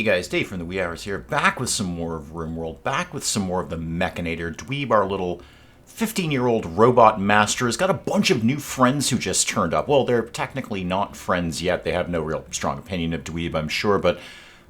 guys, Dave from the Wee Hours here, back with some more of RimWorld, back with some more of the Mechanitor. Dweeb, our little 15-year-old robot master, has got a bunch of new friends who just turned up. Well, they're technically not friends yet. They have no real strong opinion of Dweeb, I'm sure, but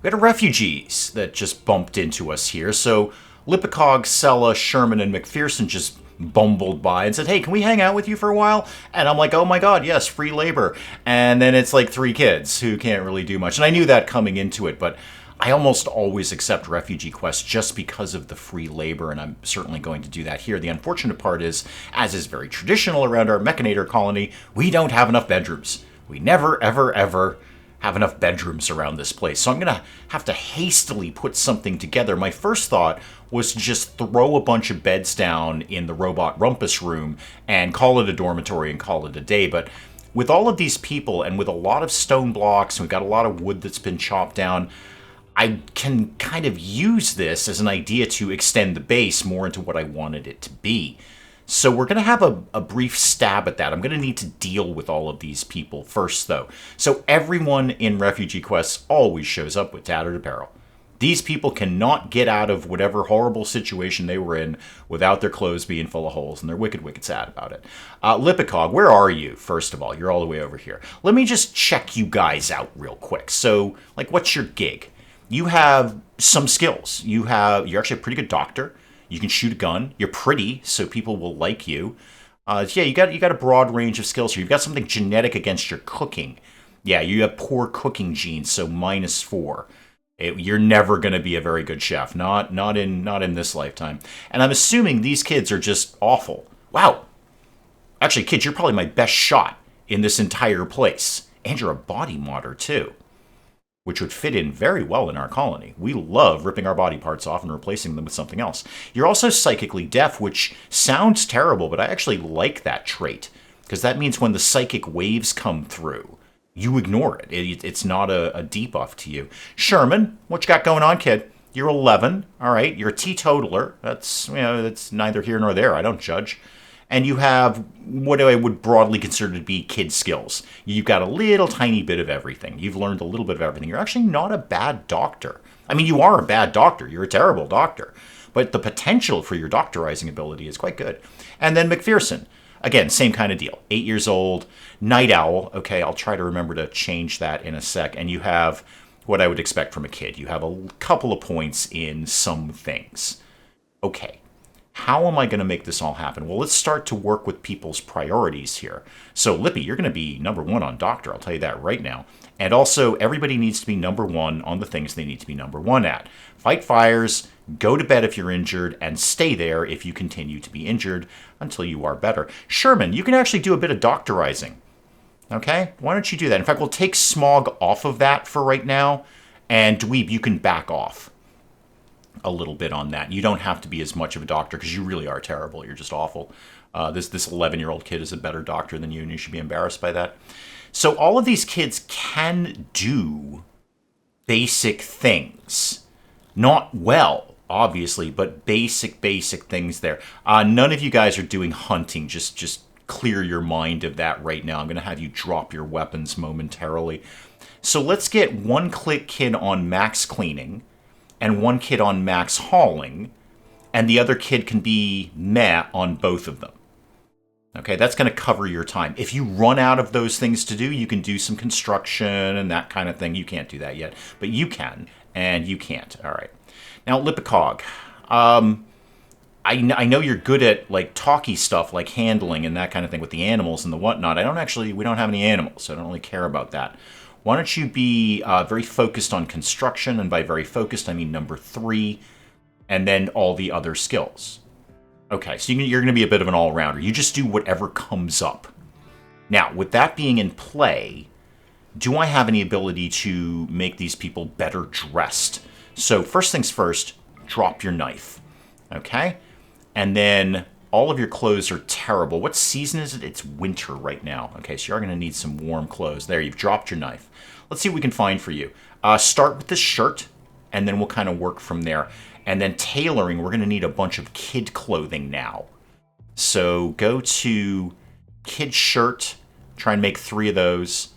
we got refugees that just bumped into us here. So Lipicog, Sella, Sherman, and McPherson just bumbled by and said, hey, can we hang out with you for a while? And I'm like, oh my god, yes, free labor. And then it's like 3 kids who can't really do much. And I knew that coming into it, but I almost always accept refugee quests just because of the free labor, and I'm certainly going to do that here. The unfortunate part is, as is very traditional around our Mechanitor colony, we don't have enough bedrooms. We never, ever, ever have enough bedrooms around this place. So I'm going to have to hastily put something together. My first thought was to just throw a bunch of beds down in the robot rumpus room and call it a dormitory and call it a day. But with all of these people and with a lot of stone blocks, and we've got a lot of wood that's been chopped down, I can kind of use this as an idea to extend the base more into what I wanted it to be. So we're going to have a brief stab at that. I'm going to need to deal with all of these people first, though. So everyone in Refugee Quests always shows up with tattered apparel. These people cannot get out of whatever horrible situation they were in without their clothes being full of holes, and they're wicked, wicked sad about it. Lipicog, where are you, first of all? You're all the way over here. Let me just check you guys out real quick. So, like, what's your gig? You have some skills. You're actually a pretty good doctor. You can shoot a gun. You're pretty, so people will like you. Yeah, you got a broad range of skills here. You've got something genetic against your cooking. Yeah, you have poor cooking genes, so -4. You're never going to be a very good chef. Not in this lifetime. And I'm assuming these kids are just awful. Wow. Actually, kids, you're probably my best shot in this entire place. And you're a body modder, too, which would fit in very well in our colony. We love ripping our body parts off and replacing them with something else. You're also psychically deaf, which sounds terrible, but I actually like that trait, because that means when the psychic waves come through, you ignore it. It's not a debuff to you. Sherman, what you got going on, kid? You're 11, all right? You're a teetotaler. That's neither here nor there. I don't judge. And you have what I would broadly consider to be kid skills. You've got a little tiny bit of everything. You've learned a little bit of everything. You're actually not a bad doctor. I mean, you are a bad doctor. You're a terrible doctor. But the potential for your doctorizing ability is quite good. And then McPherson. Again, same kind of deal. 8 years old, night owl. Okay, I'll try to remember to change that in a sec. And you have what I would expect from a kid. You have a couple of points in some things. Okay. How am I going to make this all happen? Well, let's start to work with people's priorities here. So, Lippy, you're going to be #1 on Doctor. I'll tell you that right now. And also, everybody needs to be #1 on the things they need to be #1 at. Fight fires, go to bed if you're injured, and stay there if you continue to be injured until you are better. Sherman, you can actually do a bit of doctorizing. Okay? Why don't you do that? In fact, we'll take Smog off of that for right now, and Dweeb, you can back off a little bit on that. You don't have to be as much of a doctor because you really are terrible. You're just awful. This 11-year-old kid is a better doctor than you, and you should be embarrassed by that. So all of these kids can do basic things. Not well, obviously, but basic things there. None of you guys are doing hunting. Just clear your mind of that right now. I'm going to have you drop your weapons momentarily. So let's get one kid on max cleaning, and one kid on max hauling, and the other kid can be meh on both of them. Okay, that's going to cover your time. If you run out of those things to do, you can do some construction and that kind of thing. You can't do that yet, but you can, and you can't. All right. Now, Lipicog, I know you're good at, like, talky stuff, like handling and that kind of thing with the animals and the whatnot. We don't have any animals, so I don't really care about that. Why don't you be very focused on construction, and by very focused, I mean #3, and then all the other skills. Okay, so you're going to be a bit of an all-rounder. You just do whatever comes up. Now, with that being in play, do I have any ability to make these people better dressed? So first things first, drop your knife. Okay? And then all of your clothes are terrible. What season is it? It's winter right now. Okay, so you're going to need some warm clothes. There, you've dropped your knife. Let's see what we can find for you. Start with this shirt, and then we'll kind of work from there. And then tailoring, we're going to need a bunch of kid clothing now. So go to kid shirt, try and make 3 of those,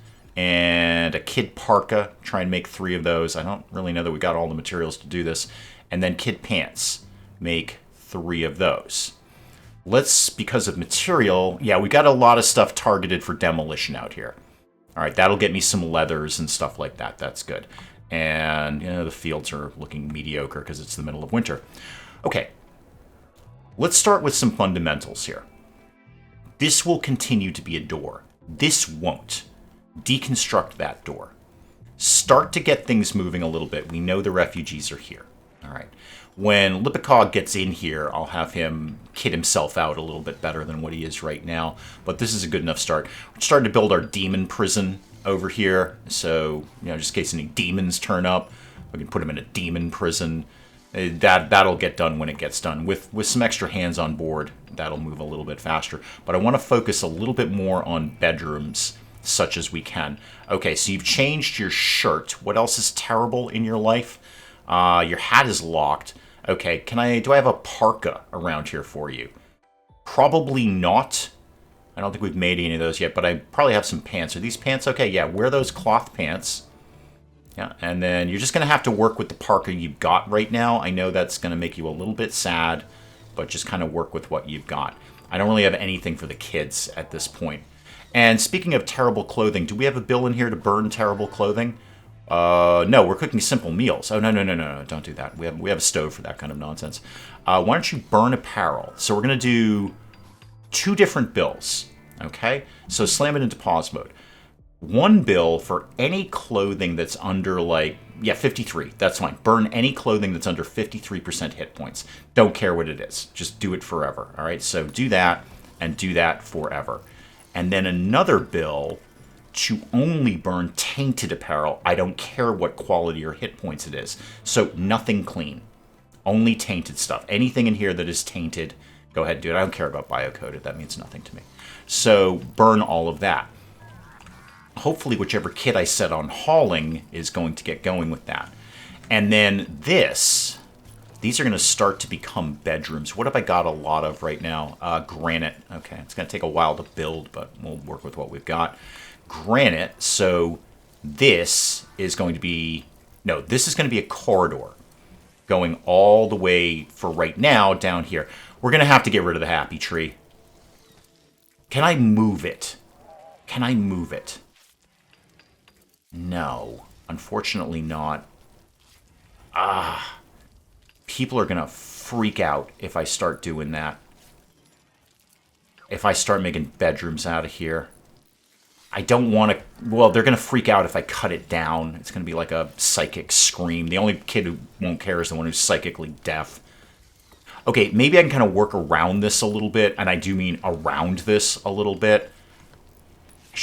and a kid parka. Try and make 3 of those. I don't really know that we got all the materials to do this. And then kid pants. Make 3 of those. Let's, because of material, yeah, we got a lot of stuff targeted for demolition out here. All right, that'll get me some leathers and stuff like that. That's good. And, the fields are looking mediocre because it's the middle of winter. Okay, let's start with some fundamentals here. This will continue to be a door. This won't. Deconstruct that door. Start to get things moving a little bit. We know the refugees are here. All right. When Lipikog gets in here, I'll have him kit himself out a little bit better than what he is right now. But this is a good enough start. We're starting to build our demon prison over here. So, just in case any demons turn up, we can put him in a demon prison. That'll get done when it gets done. With some extra hands on board, that'll move a little bit faster. But I want to focus a little bit more on bedrooms, such as we can. Okay, so you've changed your shirt. What else is terrible in your life? Your hat is locked. Okay, do I have a parka around here for you? Probably not. I don't think we've made any of those yet, but I probably have some pants. Are these pants okay? Yeah, wear those cloth pants. Yeah, and then you're just going to have to work with the parka you've got right now. I know that's going to make you a little bit sad, but just kind of work with what you've got. I don't really have anything for the kids at this point. And speaking of terrible clothing, do we have a bill in here to burn terrible clothing? No, we're cooking simple meals. Oh, no, don't do that. We have a stove for that kind of nonsense. Why don't you burn apparel? So we're going to do 2 different bills, okay? So slam it into pause mode. 1 bill for any clothing that's under, 53. That's fine. Burn any clothing that's under 53% hit points. Don't care what it is. Just do it forever, all right? So do that, and do that forever. And then another bill to only burn tainted apparel. I don't care what quality or hit points it is. So nothing clean. Only tainted stuff. Anything in here that is tainted, go ahead and do it. I don't care about biocoded. That means nothing to me. So burn all of that. Hopefully whichever kit I set on hauling is going to get going with that. And then these are going to start to become bedrooms. What have I got a lot of right now? Granite. Okay, it's going to take a while to build, but we'll work with what we've got. Granite, so this is going to be a corridor going all the way, for right now, down here. We're going to have to get rid of the happy tree. Can I move it? No, unfortunately not. People are going to freak out if I start doing that. If I start making bedrooms out of here. I don't want to... Well, they're going to freak out if I cut it down. It's going to be like a psychic scream. The only kid who won't care is the one who's psychically deaf. Okay, maybe I can kind of work around this a little bit, and I do mean around this a little bit.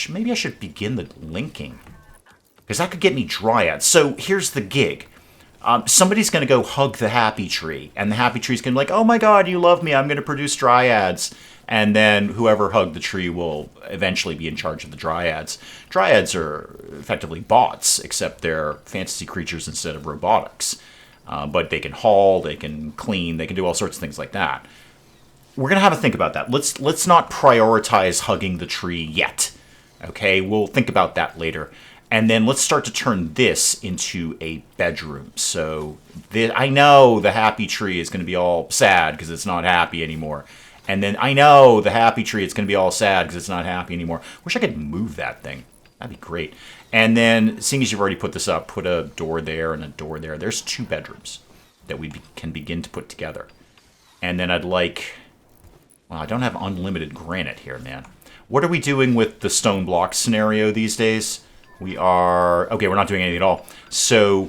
Maybe I should begin the linking, because that could get me dryads. So here's the gig. Somebody's going to go hug the happy tree, and the happy tree's going to be like, oh my god, you love me, I'm going to produce dryads. And then whoever hugged the tree will eventually be in charge of the dryads. Dryads are effectively bots, except they're fantasy creatures instead of robotics. But they can haul, they can clean, they can do all sorts of things like that. We're going to have a think about that. Let's not prioritize hugging the tree yet. Okay, we'll think about that later. And then let's start to turn this into a bedroom. So I know the happy tree is going to be all sad because it's not happy anymore. And then I know the happy tree, it's going to be all sad because it's not happy anymore. Wish I could move that thing. That'd be great. And then, seeing as you've already put this up, put a door there and a door there. There's 2 bedrooms that we can begin to put together. And then I'd like... Well, I don't have unlimited granite here, man. What are we doing with the stone block scenario these days? We are... Okay, we're not doing anything at all. So...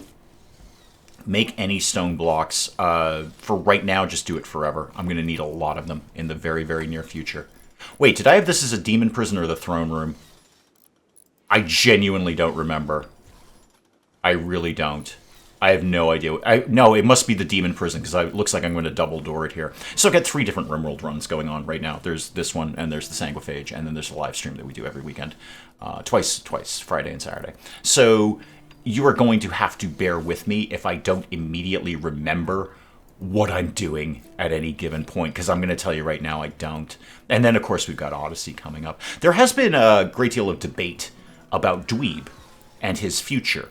Make any stone blocks. For right now, just do it forever. I'm going to need a lot of them in the very, very near future. Wait, did I have this as a demon prison or the throne room? I genuinely don't remember. I really don't. I have no idea. No, it must be the demon prison, because it looks like I'm going to double door it here. So I've got 3 different RimWorld runs going on right now. There's this one, and there's the Sanguiphage, and then there's a live stream that we do every weekend. Twice, Friday and Saturday. So... You are going to have to bear with me if I don't immediately remember what I'm doing at any given point, because I'm going to tell you right now I don't. And then, of course, we've got Odyssey coming up. There has been a great deal of debate about Dweeb and his future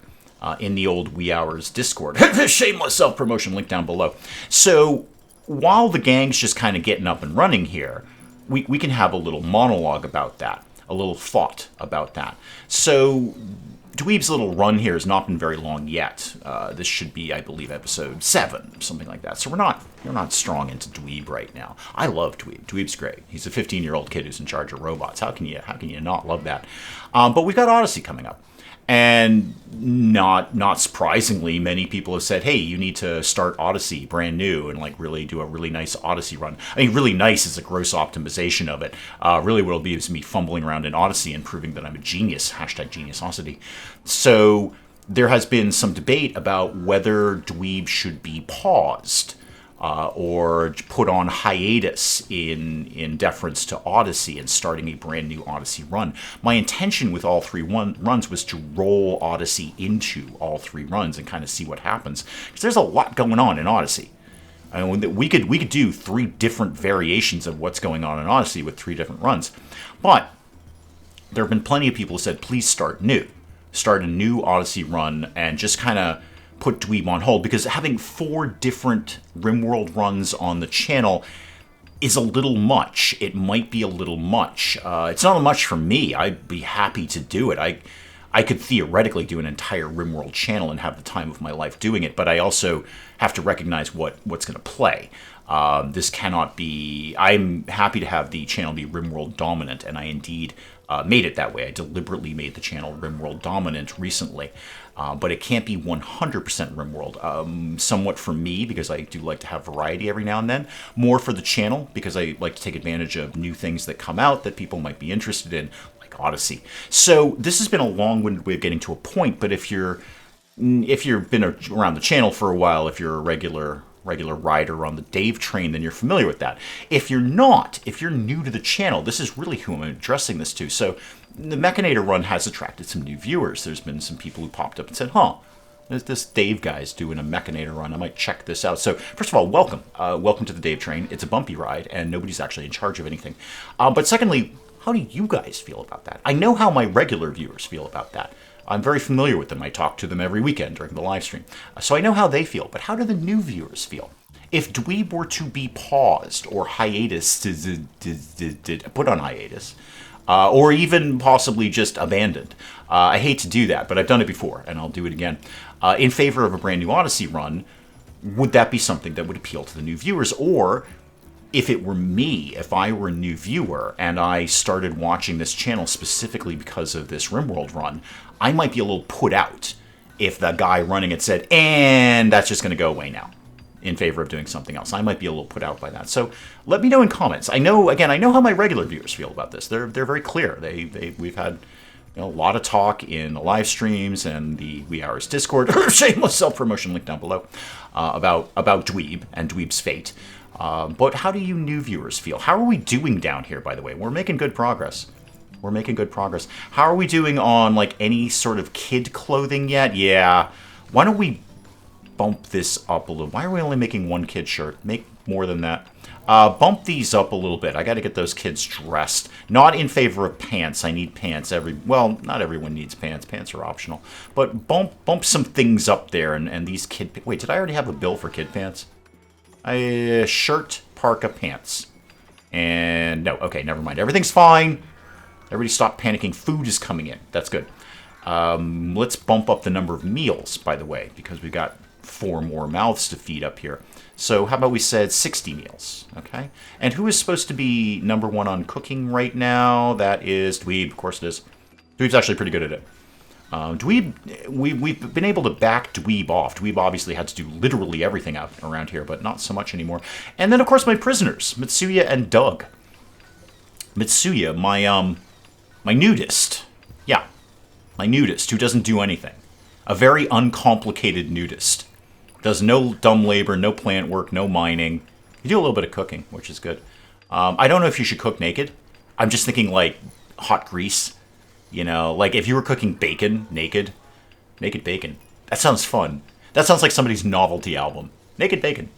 in the old Wee Hours Discord. Shameless self-promotion, link down below. So while the gang's just kind of getting up and running here, we can have a little monologue about that, a little thought about that. So Dweeb's little run here has not been very long yet. This should be, I believe, episode 7, something like that. So we're not strong into Dweeb right now. I love Dweeb. Dweeb's great. He's a 15-year-old kid who's in charge of robots. How can you not love that? But we've got Odyssey coming up. And not surprisingly, many people have said, hey, you need to start Odyssey brand new and like really do a really nice Odyssey run. I mean, really nice is a gross optimization of it. Really what it'll be is me fumbling around in Odyssey and proving that I'm a genius. Hashtag geniusosity. So there has been some debate about whether Dweeb should be paused or put on hiatus in deference to Odyssey and starting a brand new Odyssey run. My intention with all 3 runs was to roll Odyssey into all 3 runs and kind of see what happens. Because there's a lot going on in Odyssey. I mean, we could do 3 different variations of what's going on in Odyssey with 3 different runs. But there have been plenty of people who said, please start new. Start a new Odyssey run and just kind of put Dweeb on hold, because having 4 different RimWorld runs on the channel is a little much. It might be a little much. It's not much for me. I'd be happy to do it. I could theoretically do an entire RimWorld channel and have the time of my life doing it, but I also have to recognize what's going to play. This cannot be... I'm happy to have the channel be RimWorld dominant, and I indeed made it that way. I deliberately made the channel RimWorld dominant recently. But it can't be 100% RimWorld. Somewhat for me, because I do like to have variety every now and then. More for the channel, because I like to take advantage of new things that come out that people might be interested in, like Odyssey. So this has been a long-winded way of getting to a point, but if you've been around the channel for a while, if you're a regular rider on the Dave train, then you're familiar with that. If you're not, if you're new to the channel, this is really who I'm addressing this to. So the Mechanitor run has attracted some new viewers. There's been some people who popped up and said, this Dave guy's doing a Mechanitor run. I might check this out. So first of all, welcome. Welcome to the Dave train. It's a bumpy ride, and nobody's actually in charge of anything. But secondly, how do you guys feel about that? I know how my regular viewers feel about that. I'm very familiar with them. I talk to them every weekend during the live stream. So I know how they feel, but how do the new viewers feel? If Dweeb were to be paused or hiatus, put on hiatus, or even possibly just abandoned, I hate to do that, but I've done it before, and I'll do it again, in favor of a brand new Odyssey run, would that be something that would appeal to the new viewers? Or if it were me, if I were a new viewer and I started watching this channel specifically because of this RimWorld run, I might be a little put out if the guy running it said, and that's just going to go away now, in favor of doing something else. I might be a little put out by that. So let me know in comments. I know how my regular viewers feel about this. They're very clear. We've had a lot of talk in the live streams and the Wee Hours Discord, shameless self-promotion link down below, about Dweeb and Dweeb's fate. But how do you new viewers feel? How are we doing down here, by the way? We're making good progress. We're making good progress. How are we doing on, like, any sort of kid clothing yet? Yeah. Why don't we bump this up a little? Why are we only making 1 kid shirt? Make more than that. Bump these up a little bit. I got to get those kids dressed. Not in favor of pants. I need pants. Well, not everyone needs pants. Pants are optional. But bump some things up there. And these kid... Wait, did I already have a bill for kid pants? Shirt, parka, pants. And no, okay, never mind. Everything's fine. Everybody stop panicking. Food is coming in. That's good. Let's bump up the number of meals, by the way, because we got 4 more mouths to feed up here. So how about we said 60 meals, okay? And who is supposed to be number 1 on cooking right now? That is Dweeb. Of course it is. Dweeb's actually pretty good at it. Dweeb, we've been able to back Dweeb off. Dweeb obviously had to do literally everything out around here, but not so much anymore. And then, of course, my prisoners, Mitsuya and Doug. Mitsuya, my nudist. Yeah, my nudist who doesn't do anything. A very uncomplicated nudist. Does no dumb labor, no plant work, no mining. You do a little bit of cooking, which is good. I don't know if you should cook naked. I'm just thinking, like, hot grease. You know, like if you were cooking bacon naked bacon. That sounds fun. That sounds like somebody's novelty album. Naked bacon.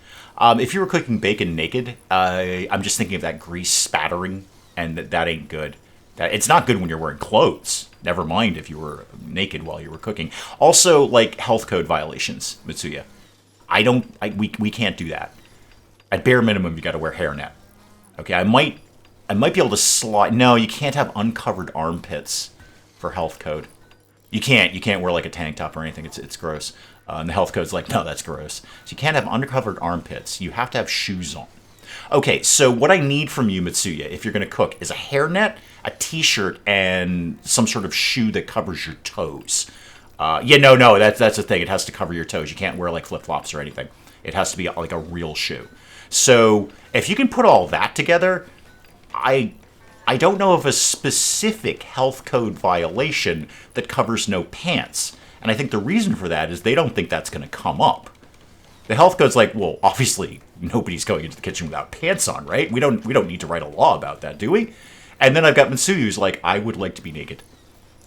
If you were cooking bacon naked, I'm just thinking of that grease spattering, and that ain't good. It's not good when you're wearing clothes. Never mind if you were naked while you were cooking. Also, like, health code violations, Mitsuya. We can't do that. At bare minimum, you got to wear hairnet. Okay, I might be able to slide. No, you can't have uncovered armpits for health code. You can't wear like a tank top or anything. It's gross. And the health code's like, no, that's gross. So you can't have uncovered armpits. You have to have shoes on. Okay, so what I need from you, Mitsuya, if you're going to cook, is a hairnet, a t-shirt, and some sort of shoe that covers your toes. No, that's the thing. It has to cover your toes. You can't wear like flip-flops or anything. It has to be like a real shoe. So if you can put all that together, I don't know of a specific health code violation that covers no pants. And I think the reason for that is they don't think that's going to come up. The health code's like, well, obviously nobody's going into the kitchen without pants on, right? We don't need to write a law about that, do we? And then I've got Mitsuya who's like, I would like to be naked.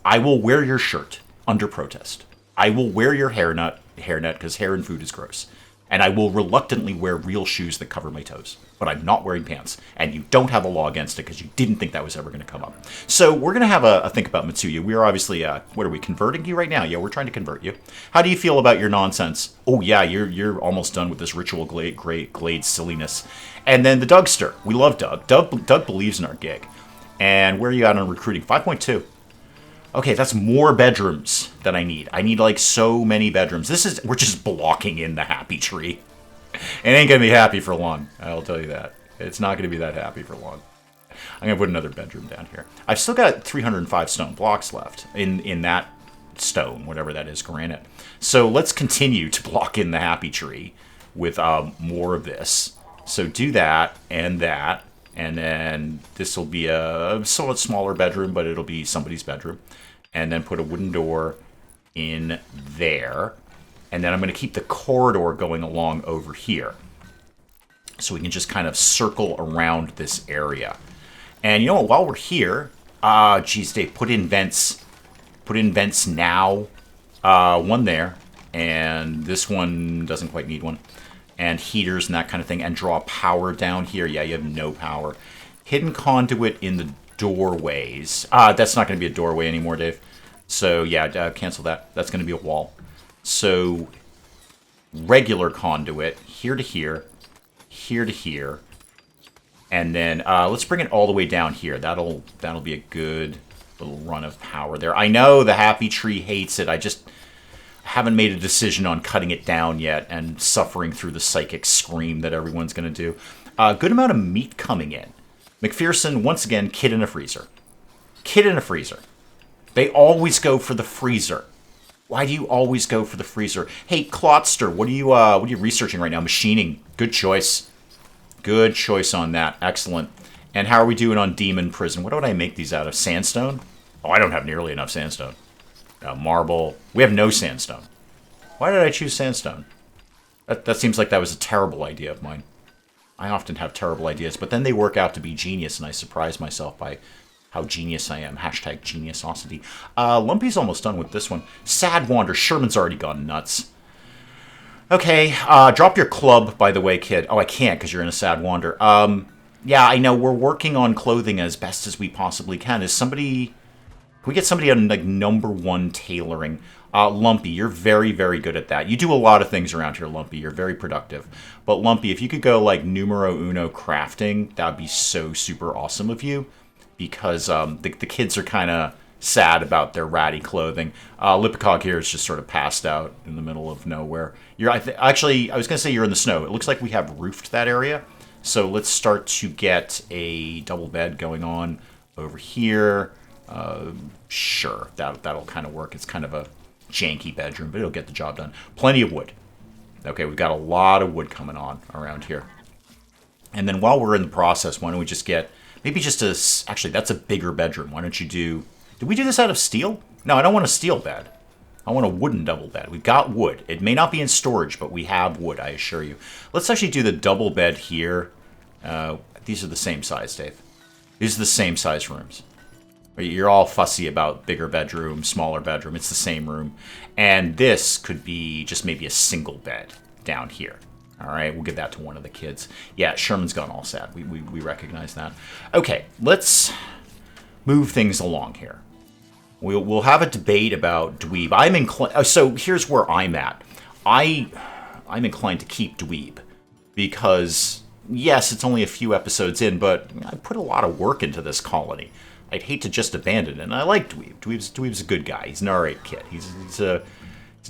I will wear your shirt under protest. I will wear your hairnet because hair and food is gross. And I will reluctantly wear real shoes that cover my toes. But I'm not wearing pants. And you don't have a law against it because you didn't think that was ever going to come up. So we're going to have a think about Mitsuya. We are obviously, what are we, converting you right now? Yeah, we're trying to convert you. How do you feel about your nonsense? Oh yeah, you're almost done with this ritual glade silliness. And then the Dougster. We love Doug. Doug believes in our gig. And where are you at on recruiting? 5.2. Okay, that's more bedrooms than I need. I need, like, so many bedrooms. We're just blocking in the happy tree. It ain't gonna be happy for long, I'll tell you that. It's not gonna be that happy for long. I'm gonna put another bedroom down here. I've still got 305 stone blocks left in that stone, whatever that is, granite. So let's continue to block in the happy tree with more of this. So do that, and then this will be a somewhat smaller bedroom, but it'll be somebody's bedroom. And then put a wooden door in there. And then I'm going to keep the corridor going along over here. So we can just kind of circle around this area. And you know what, while we're here, geez, Dave, put in vents. Put in vents now. One there. And this one doesn't quite need one. And heaters and that kind of thing. And draw power down here. Yeah, you have no power. Hidden conduit in the doorways. That's not going to be a doorway anymore, Dave. So, yeah, cancel that. That's going to be a wall. So, regular conduit, here to here, here to here. And then, let's bring it all the way down here. That'll be a good little run of power there. I know the happy tree hates it. I just haven't made a decision on cutting it down yet and suffering through the psychic scream that everyone's going to do. Good amount of meat coming in. McPherson, once again, kid in a freezer. Kid in a freezer. They always go for the freezer. Why do you always go for the freezer? Hey, Klotster, what are you researching right now? Machining. Good choice. Good choice on that. Excellent. And how are we doing on Demon Prison? What would I make these out of? Sandstone? Oh, I don't have nearly enough sandstone. Marble. We have no sandstone. Why did I choose sandstone? That seems like that was a terrible idea of mine. I often have terrible ideas, but then they work out to be genius, and I surprise myself by how genius I am. Hashtag geniusosity. Lumpy's almost done with this one. Sad Wander. Sherman's already gone nuts. Okay, drop your club, by the way, kid. Oh, I can't because you're in a Sad Wander. Yeah, I know. We're working on clothing as best as we possibly can. Can we get somebody on, like, #1 tailoring? Lumpy, you're very, very good at that. You do a lot of things around here, Lumpy. You're very productive. But, Lumpy, if you could go, like, numero uno crafting, that would be so super awesome of you. Because the kids are kind of sad about their ratty clothing. Lipicog here is just sort of passed out in the middle of nowhere. Actually, I was going to say you're in the snow. It looks like we have roofed that area. So let's start to get a double bed going on over here. Sure, that'll kind of work. It's kind of a janky bedroom, but it'll get the job done. Plenty of wood. Okay, we've got a lot of wood coming on around here. And then while we're in the process, why don't we just get maybe just actually, that's a bigger bedroom. Why don't you did we do this out of steel? No, I don't want a steel bed. I want a wooden double bed. We've got wood. It may not be in storage, but we have wood, I assure you. Let's actually do the double bed here. These are the same size, Dave. These are the same size rooms. You're all fussy about bigger bedroom, smaller bedroom. It's the same room. And this could be just maybe a single bed down here. All right, we'll give that to one of the kids. Yeah, Sherman's gone all sad. We recognize that. Okay, let's move things along here. We'll have a debate about Dweeb. I'm inclined. So here's where I'm at. I'm inclined to keep Dweeb because yes, it's only a few episodes in, but I put a lot of work into this colony. I'd hate to just abandon it. And I like Dweeb. Dweeb's a good guy. He's an alright kid. He's an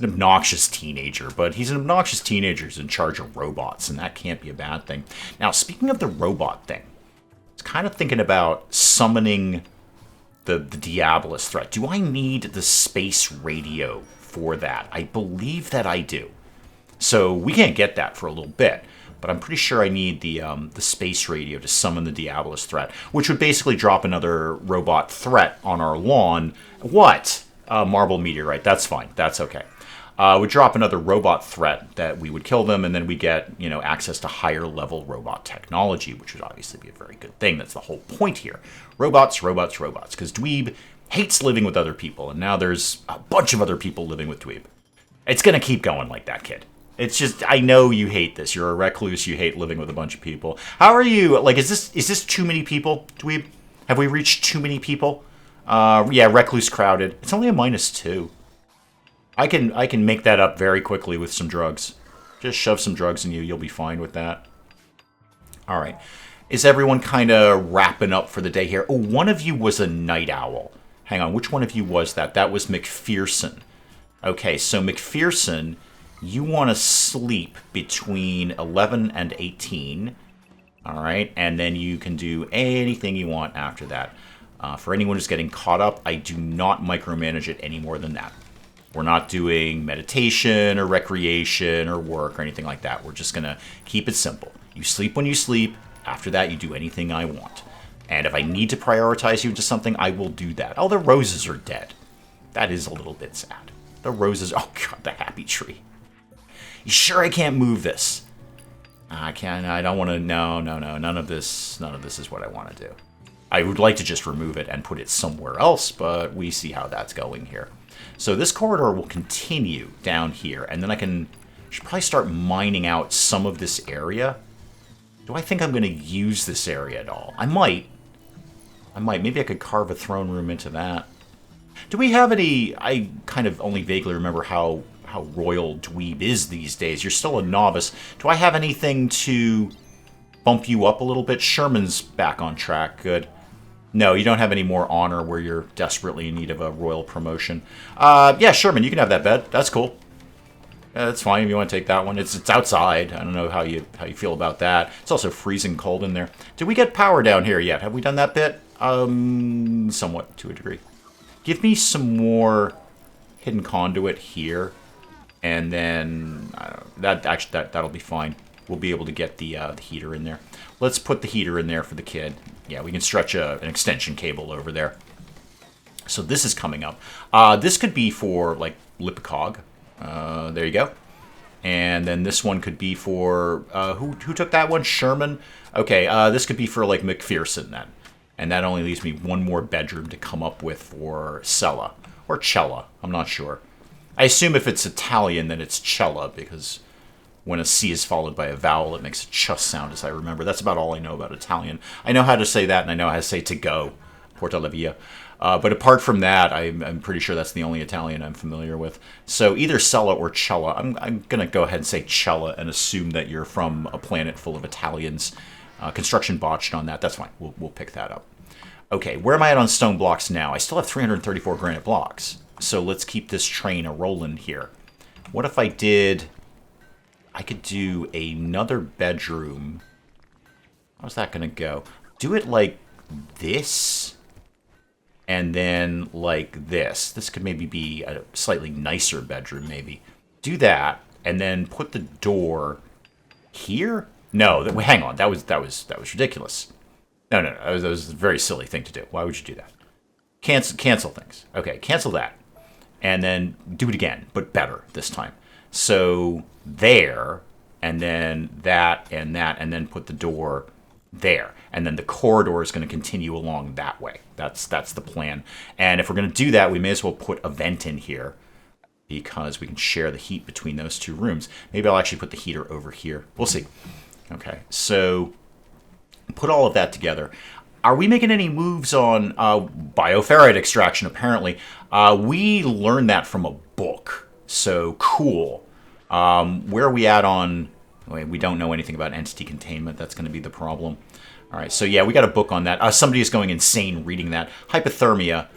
obnoxious teenager, but he's an obnoxious teenager who's in charge of robots, and that can't be a bad thing. Now, speaking of the robot thing, I was kind of thinking about summoning the Diabolus threat. Do I need the space radio for that? I believe that I do. So we can't get that for a little bit, but I'm pretty sure I need the space radio to summon the Diabolus threat, which would basically drop another robot threat on our lawn. What? Marble meteorite. That's fine. That's okay. Would drop another robot threat that we would kill them, and then we get, access to higher level robot technology, which would obviously be a very good thing. That's the whole point here. Robots, robots, robots. Because Dweeb hates living with other people, and now there's a bunch of other people living with Dweeb. It's going to keep going like that, kid. It's just, I know you hate this. You're a recluse. You hate living with a bunch of people. How are you? Like, is this too many people, Dweeb? Have we reached too many people? Yeah, recluse crowded. It's only a -2. I can make that up very quickly with some drugs. Just shove some drugs in you. You'll be fine with that. All right. Is everyone kind of wrapping up for the day here? Oh, one of you was a night owl. Hang on. Which one of you was that? That was McPherson. Okay, so McPherson, you want to sleep between 11 and 18. All right. And then you can do anything you want after that. For anyone who's getting caught up, I do not micromanage it any more than that. We're not doing meditation or recreation or work or anything like that. We're just going to keep it simple. You sleep when you sleep. After that, you do anything I want. And if I need to prioritize you into something, I will do that. Oh, the roses are dead. That is a little bit sad. The roses... Oh, God, the happy tree. You sure I can't move this? I can't. I don't want to... No. None of this is what I want to do. I would like to just remove it and put it somewhere else, but we see how that's going here. So this corridor will continue down here, and then should probably start mining out some of this area. Do I think I'm going to use this area at all? I might. Maybe I could carve a throne room into that. Do we have any... I kind of only vaguely remember how royal Dweeb is these days. You're still a novice. Do I have anything to bump you up a little bit? Sherman's back on track. Good. No, you don't have any more honor where you're desperately in need of a royal promotion. Yeah, Sherman, you can have that bed. That's cool. That's fine if you want to take that one. It's outside. I don't know how you feel about that. It's also freezing cold in there. Did we get power down here yet? Have we done that bit? Somewhat, to a degree. Give me some more hidden conduit here, and then that'll be fine. We'll be able to get the heater in there. Let's put the heater in there for the kid. Yeah, we can stretch an extension cable over there. So this is coming up. This could be for, like, Lipicog. There you go. And then this one could be for... who took that one? Sherman? Okay, this could be for, like, McPherson, then. And that only leaves me one more bedroom to come up with for Cella. Or Cella. I'm not sure. I assume if it's Italian, then it's Cella, because... when a C is followed by a vowel, it makes a ch sound, as I remember. That's about all I know about Italian. I know how to say that, and I know how to say to go, porta la via. But apart from that, I'm pretty sure that's the only Italian I'm familiar with. So either Cella or Cella. I'm going to go ahead and say Cella and assume that you're from a planet full of Italians. Construction botched on that. That's fine. We'll pick that up. Okay, where am I at on stone blocks now? I still have 334 granite blocks. So let's keep this train a-rolling here. What if I did... I could do another bedroom. How's that going to go? Do it like this, and then like this. This could maybe be a slightly nicer bedroom, maybe. Do that, and then put the door here? No, hang on. That was ridiculous. No. That was a very silly thing to do. Why would you do that? Cancel things. Okay, cancel that. And then do it again, but better this time. So there, and then that, and then put the door there. And then the corridor is going to continue along that way. That's the plan. And if we're going to do that, we may as well put a vent in here because we can share the heat between those two rooms. Maybe I'll actually put the heater over here. We'll see. Okay, so put all of that together. Are we making any moves on bioferrite extraction, apparently? We learned that from a book. So, cool. Where are we at on... Wait, we don't know anything about entity containment. That's going to be the problem. All right, so yeah, we got a book on that. Somebody is going insane reading that. Hypothermia.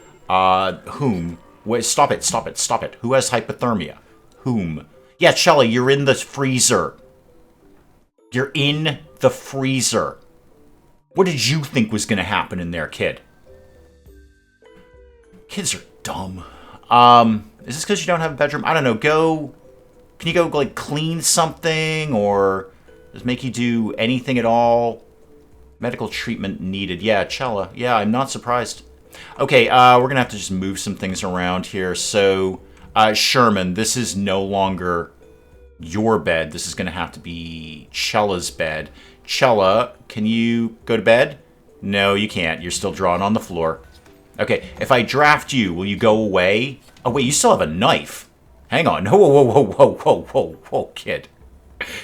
Whom? Wait, stop it, stop it, stop it. Who has hypothermia? Whom? Yeah, Shelly, you're in the freezer. You're in the freezer. What did you think was going to happen in there, kid? Kids are dumb. Is this because you don't have a bedroom? I don't know. Can you go, like, clean something? Or does it make you do anything at all? Medical treatment needed. Yeah, Chella. Yeah, I'm not surprised. Okay, we're going to have to just move some things around here. So, Sherman, this is no longer your bed. This is going to have to be Chella's bed. Chella, can you go to bed? No, you can't. You're still drawn on the floor. Okay, if I draft you, will you go away? Oh, wait, you still have a knife. Hang on. Whoa, whoa, whoa, whoa, whoa, whoa, whoa, kid.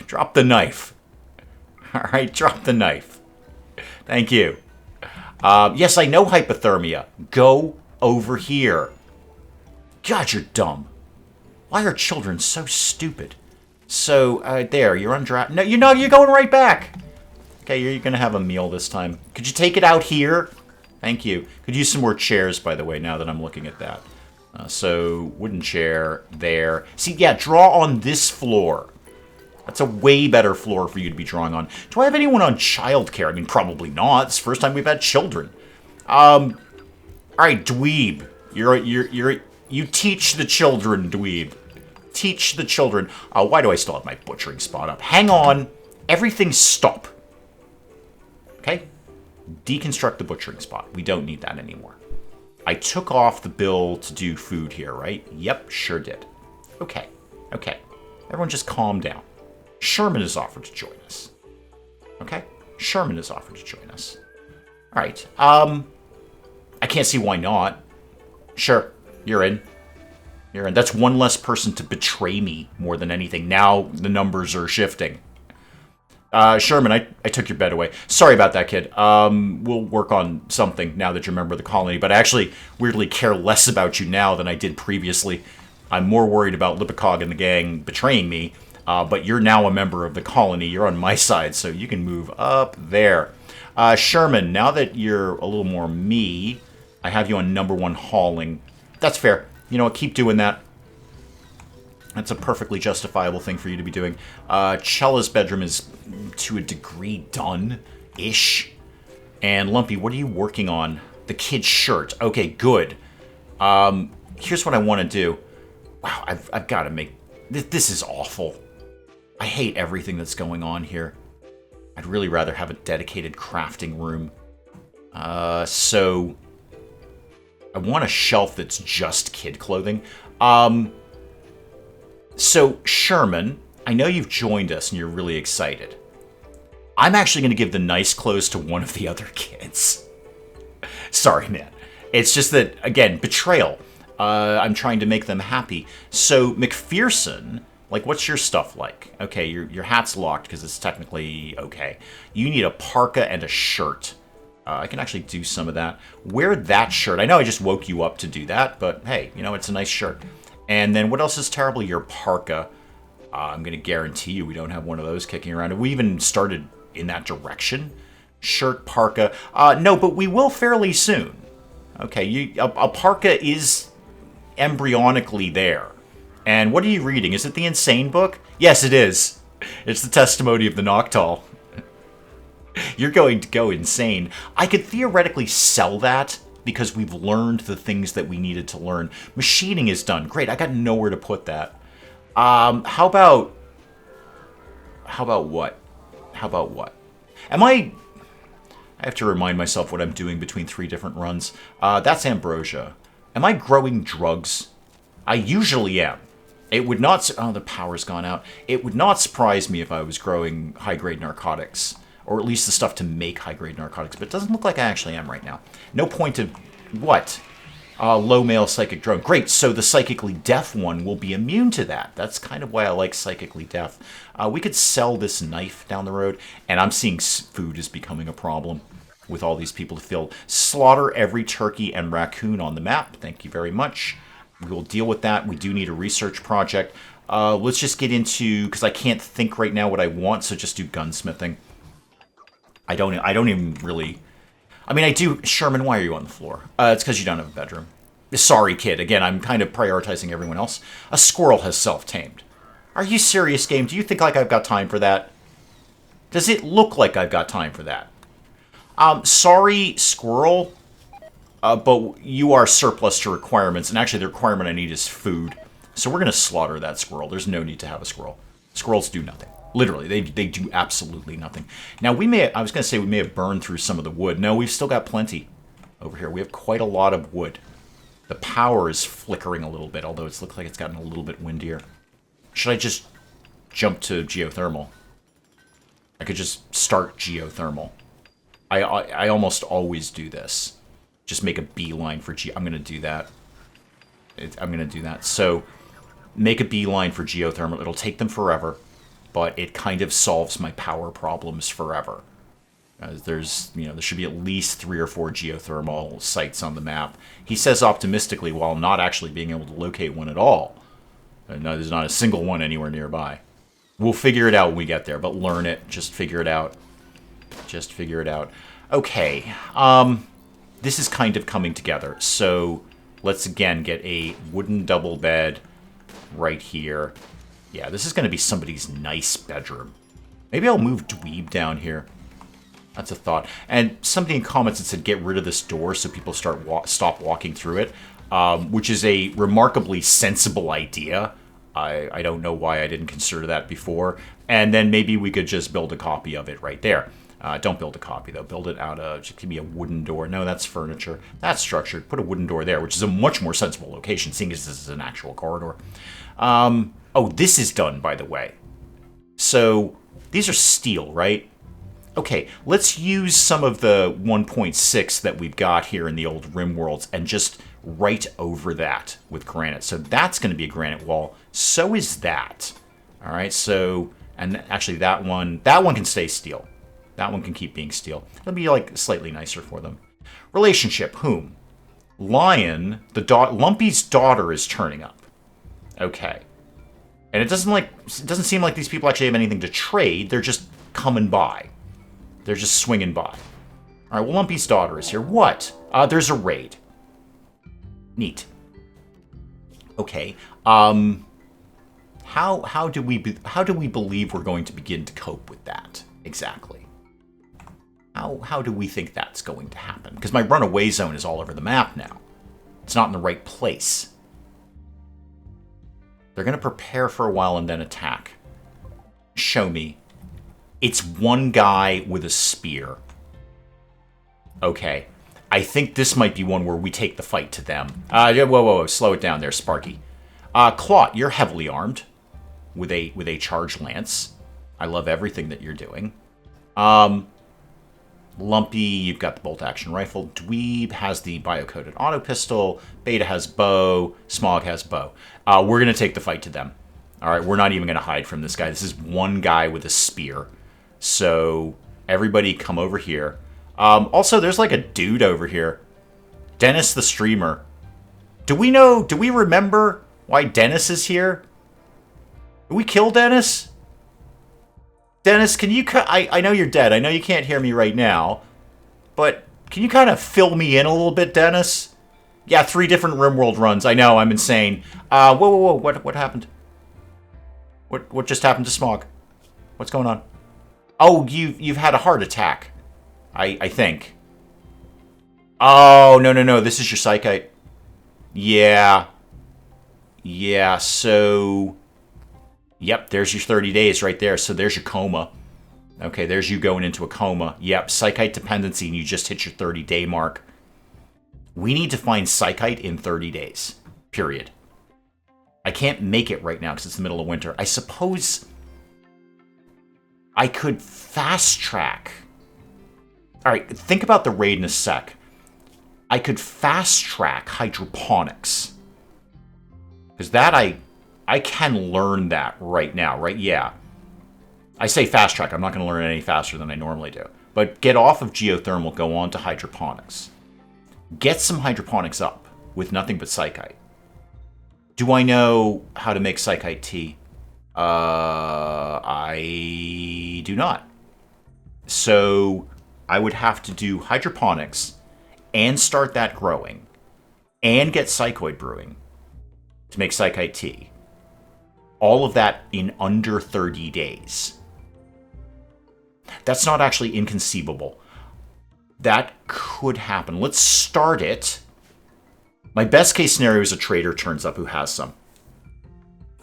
Drop the knife. All right, drop the knife. Thank you. Yes, I know hypothermia. Go over here. God, you're dumb. Why are children so stupid? So, there, you're undrafted. No, you're not. You're going right back. Okay, you're going to have a meal this time. Could you take it out here? Thank you. Could use some more chairs, by the way, now that I'm looking at that. So, wooden chair there. See, yeah, draw on this floor. That's a way better floor for you to be drawing on. Do I have anyone on childcare? I mean, probably not. It's the first time we've had children. All right, dweeb. You teach the children, dweeb. Teach the children. Why do I still have my butchering spot up? Hang on. Everything stop. Okay? Deconstruct the butchering spot. We don't need that anymore. I took off the bill to do food here, right? Yep, sure did. Okay. Okay. Everyone just calm down. Sherman has offered to join us. Okay? Sherman has offered to join us. All right. I can't see why not. Sure. You're in. You're in. That's one less person to betray me more than anything. Now the numbers are shifting. Sherman, I took your bed away. Sorry about that, kid. We'll work on something now that you're a member of the colony, but I actually weirdly care less about you now than I did previously. I'm more worried about Lipikog and the gang betraying me, but you're now a member of the colony. You're on my side, so you can move up there. Sherman, now that you're a little more me, I have you on number 1 hauling. That's fair. You know what? Keep doing that. That's a perfectly justifiable thing for you to be doing. Chella's bedroom is, to a degree, done-ish. And Lumpy, what are you working on? The kid's shirt. Okay, good. Here's what I want to do. Wow, I've got to make... This is awful. I hate everything that's going on here. I'd really rather have a dedicated crafting room. So... I want a shelf that's just kid clothing. So, Sherman, I know you've joined us and you're really excited. I'm actually going to give the nice clothes to one of the other kids. Sorry, man. It's just that, again, betrayal. I'm trying to make them happy. So, McPherson, like, what's your stuff like? Okay, your hat's locked because it's technically okay. You need a parka and a shirt. I can actually do some of that. Wear that shirt. I know I just woke you up to do that, but hey, you know, it's a nice shirt. And then what else is terrible? Your parka. I'm going to guarantee you we don't have one of those kicking around. Have we even started in that direction? Shirt, parka. No, but we will fairly soon. Okay, a parka is embryonically there. And what are you reading? Is it the Insane book? Yes, it is. It's the testimony of the Noctal. You're going to go insane. I could theoretically sell that because we've learned the things that we needed to learn. Machining is done. Great, I got nowhere to put that. How about what? How about what? I have to remind myself what I'm doing between 3 different runs. That's ambrosia. Am I growing drugs? I usually am. It would not... Oh, the power's gone out. It would not surprise me if I was growing high-grade narcotics. Or at least the stuff to make high-grade narcotics. But it doesn't look like I actually am right now. No point of... What? Low male psychic drone. Great, so the psychically deaf one will be immune to that. That's kind of why I like psychically deaf. We could sell this knife down the road. And I'm seeing food is becoming a problem. with all these people to fill. Slaughter every turkey and raccoon on the map. Thank you very much. We will deal with that. We do need a research project. Let's just get into, because I can't think right now what I want, so just do gunsmithing. I don't even really... I mean, I do... Sherman, why are you on the floor? It's because you don't have a bedroom. Sorry, kid. Again, I'm kind of prioritizing everyone else. A squirrel has self-tamed. Are you serious, game? Do you think like I've got time for that? Does it look like I've got time for that? Sorry, squirrel, but you are surplus to requirements, and actually the requirement I need is food. So we're going to slaughter that squirrel. There's no need to have a squirrel. Squirrels do nothing. Literally, they do absolutely nothing. Now, I was going to say we may have burned through some of the wood. No, we've still got plenty over here. We have quite a lot of wood. The power is flickering a little bit, although it looks like it's gotten a little bit windier. Should I just jump to geothermal? I could just start geothermal. I almost always do this. Just make a beeline for I'm going to do that. I'm going to do that. So, make a beeline for geothermal. It'll take them forever, but it kind of solves my power problems forever. There should be at least 3 or 4 geothermal sites on the map. He says optimistically while not actually being able to locate one at all. No, there's not a single one anywhere nearby. We'll figure it out when we get there, but learn it. Just figure it out. Just figure it out. Okay. This is kind of coming together. So let's again get a wooden double bed right here. Yeah, this is going to be somebody's nice bedroom. Maybe I'll move Dweeb down here. That's a thought. And somebody in comments had said get rid of this door so people stop walking through it, which is a remarkably sensible idea. I don't know why I didn't consider that before. And then maybe we could just build a copy of it right there. Don't build a copy, though. Build it out of... Just give me a wooden door. No, that's furniture. That's structured. Put a wooden door there, which is a much more sensible location, seeing as this is an actual corridor. Oh, this is done, by the way. So, these are steel, right? Okay, let's use some of the 1.6 that we've got here in the old RimWorlds and just right over that with granite. So that's going to be a granite wall. So is that. All right, so... And actually, that one can stay steel. That one can keep being steel. It'll be, like, slightly nicer for them. Relationship, whom? Lion, Lumpy's daughter is turning up. Okay. And it doesn't seem like these people actually have anything to trade. They're just coming by. They're just swinging by. All right, well, Lumpy's daughter is here. What? There's a raid. Neat. Okay. How do we believe we're going to begin to cope with that exactly? How do we think that's going to happen? Because my runaway zone is all over the map now. It's not in the right place. They're going to prepare for a while and then attack. Show me. It's one guy with a spear. Okay. I think this might be one where we take the fight to them. Whoa. Slow it down there, Sparky. Claude, you're heavily armed with a charged lance. I love everything that you're doing. Lumpy, you've got the bolt-action rifle. Dweeb has the bio-coated auto pistol. Beta has bow. Smog has bow. We're going to take the fight to them. All right, we're not even going to hide from this guy. This is one guy with a spear. So, everybody come over here. Also, there's like a dude over here. Dennis the streamer. Do we remember why Dennis is here? Did we kill Dennis? Dennis, can you... I know you're dead. I know you can't hear me right now. But can you kind of fill me in a little bit, Dennis? Yeah, 3 different RimWorld runs. I know, I'm insane. Whoa. What happened? What just happened to Smog? What's going on? Oh, you've had a heart attack. I think. Oh, no. This is your psychite. Yeah, so... Yep, there's your 30 days right there. So there's your coma. Okay, there's you going into a coma. Yep, psychite dependency, and you just hit your 30-day mark. We need to find psychite in 30 days. Period. I can't make it right now because it's the middle of winter. I suppose I could fast track. All right, think about the raid in a sec. I could fast track hydroponics. Because that I can learn that right now, right? Yeah. I say fast track. I'm not going to learn it any faster than I normally do. But get off of geothermal, go on to hydroponics. Get some hydroponics up with nothing but psychite. Do I know how to make psychite tea? I do not. So I would have to do hydroponics and start that growing and get psychoid brewing to make psychite tea. All of that in under 30 days. That's not actually inconceivable. That could happen. Let's start it. My best case scenario is a trader turns up who has some.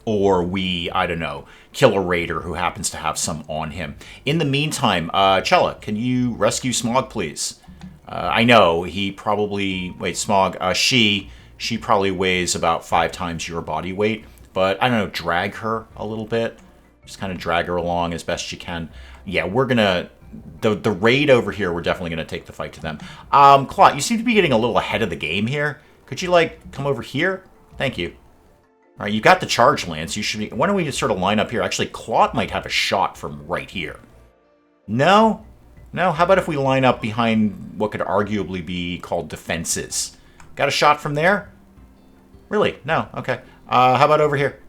Or we, I don't know, kill a raider who happens to have some on him. In the meantime, Chella, can you rescue Smog, please? I know, he probably... Wait, Smog, she probably weighs about 5 times your body weight. But, I don't know, drag her a little bit. Just kind of drag her along as best you can. Yeah, we're gonna... The raid over here, we're definitely gonna take the fight to them. Clot, you seem to be getting a little ahead of the game here. Could you, like, come over here? Thank you. All right, you got the charge lance. You should be... Why don't we just sort of line up here? Actually, Clot might have a shot from right here. No? No? How about if we line up behind what could arguably be called defenses? Got a shot from there? Really? No? Okay. How about over here?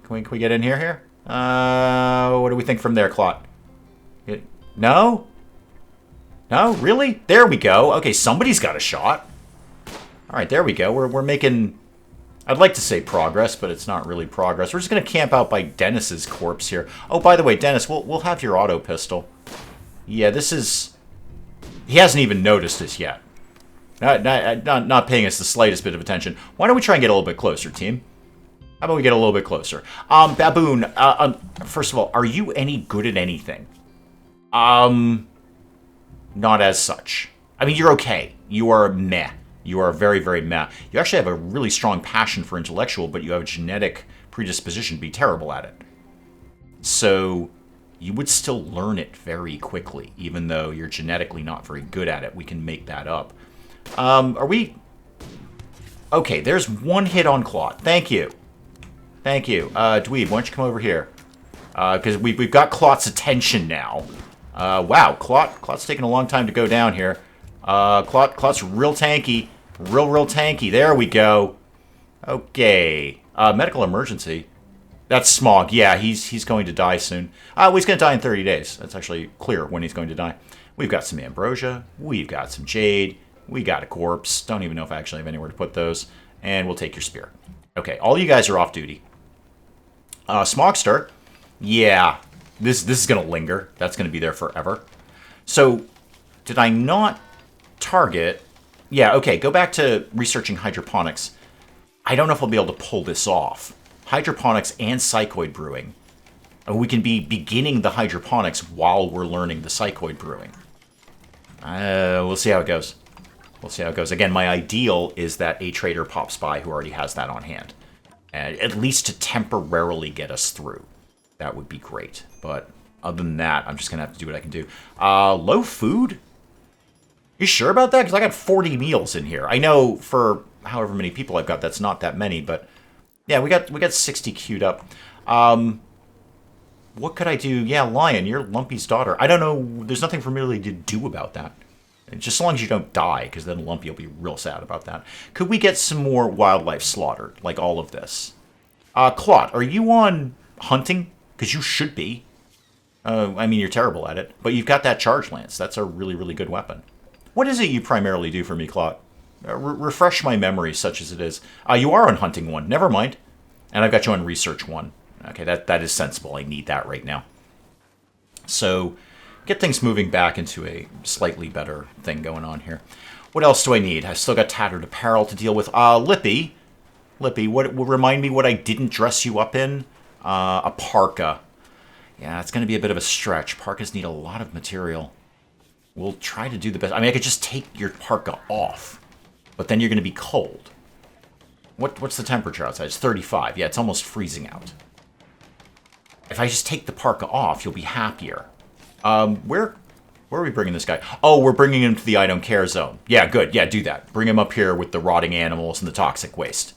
Can we get in here? What do we think from there, Clot? No? No? Really? There we go. Okay, somebody's got a shot. All right, there we go. We're making... I'd like to say progress, but it's not really progress. We're just going to camp out by Dennis's corpse here. Oh, by the way, Dennis, we'll have your auto pistol. Yeah, this is... He hasn't even noticed us yet. Not paying us the slightest bit of attention. Why don't we try and get a little bit closer, team? How about we get a little bit closer? Baboon, first of all, are you any good at anything? Not as such. I mean, you're okay. You are meh. You are very, very meh. You actually have a really strong passion for intellectual, but you have a genetic predisposition to be terrible at it. So you would still learn it very quickly, even though you're genetically not very good at it. We can make that up. Are we... Okay, there's one hit on Clot. Thank you. Thank you. Dweeb, why don't you come over here? Because we've got Clot's attention now. Wow, Clot's taking a long time to go down here. Clot's real tanky. Real tanky. There we go. Okay. Medical emergency. That's Smog. Yeah, he's going to die soon. Well, he's going to die in 30 days. That's actually clear when he's going to die. We've got some ambrosia. We've got some jade. We got a corpse. Don't even know if I actually have anywhere to put those. And we'll take your spear. Okay, all you guys are off duty. Smogster. Yeah, this is going to linger. That's going to be there forever. So, did I not target... Yeah, okay, go back to researching hydroponics. I don't know if I'll be able to pull this off. Hydroponics and psychoid brewing. We can be beginning the hydroponics while we're learning the psychoid brewing. We'll see how it goes. We'll see how it goes. Again, my ideal is that a trader pops by who already has that on hand. And at least to temporarily get us through. That would be great. But other than that, I'm just going to have to do what I can do. Low food? You sure about that? Because I got 40 meals in here. I know for however many people I've got, that's not that many, but yeah, we got 60 queued up. What could I do? Yeah, Lion, you're Lumpy's daughter. I don't know. There's nothing for me really to do about that. Just as long as you don't die, because then Lumpy will be real sad about that. Could we get some more wildlife slaughtered, like all of this? Clot, are you on hunting? Because you should be. I mean, you're terrible at it, but you've got that charge lance. That's a really, really good weapon. What is it you primarily do for me, Clot? Refresh my memory, such as it is. You are on hunting 1. Never mind. And I've got you on research 1. Okay, that is sensible. I need that right now. So, get things moving back into a slightly better thing going on here. What else do I need? I still got tattered apparel to deal with. Lippy, what remind me what I didn't dress you up in? A parka. Yeah, it's going to be a bit of a stretch. Parkas need a lot of material. We'll try to do the best. I mean, I could just take your parka off, but then you're going to be cold. What's the temperature outside? It's 35. Yeah, it's almost freezing out. If I just take the parka off, you'll be happier. Where are we bringing this guy? Oh, we're bringing him to the I don't care zone. Yeah, good. Yeah, do that. Bring him up here with the rotting animals and the toxic waste.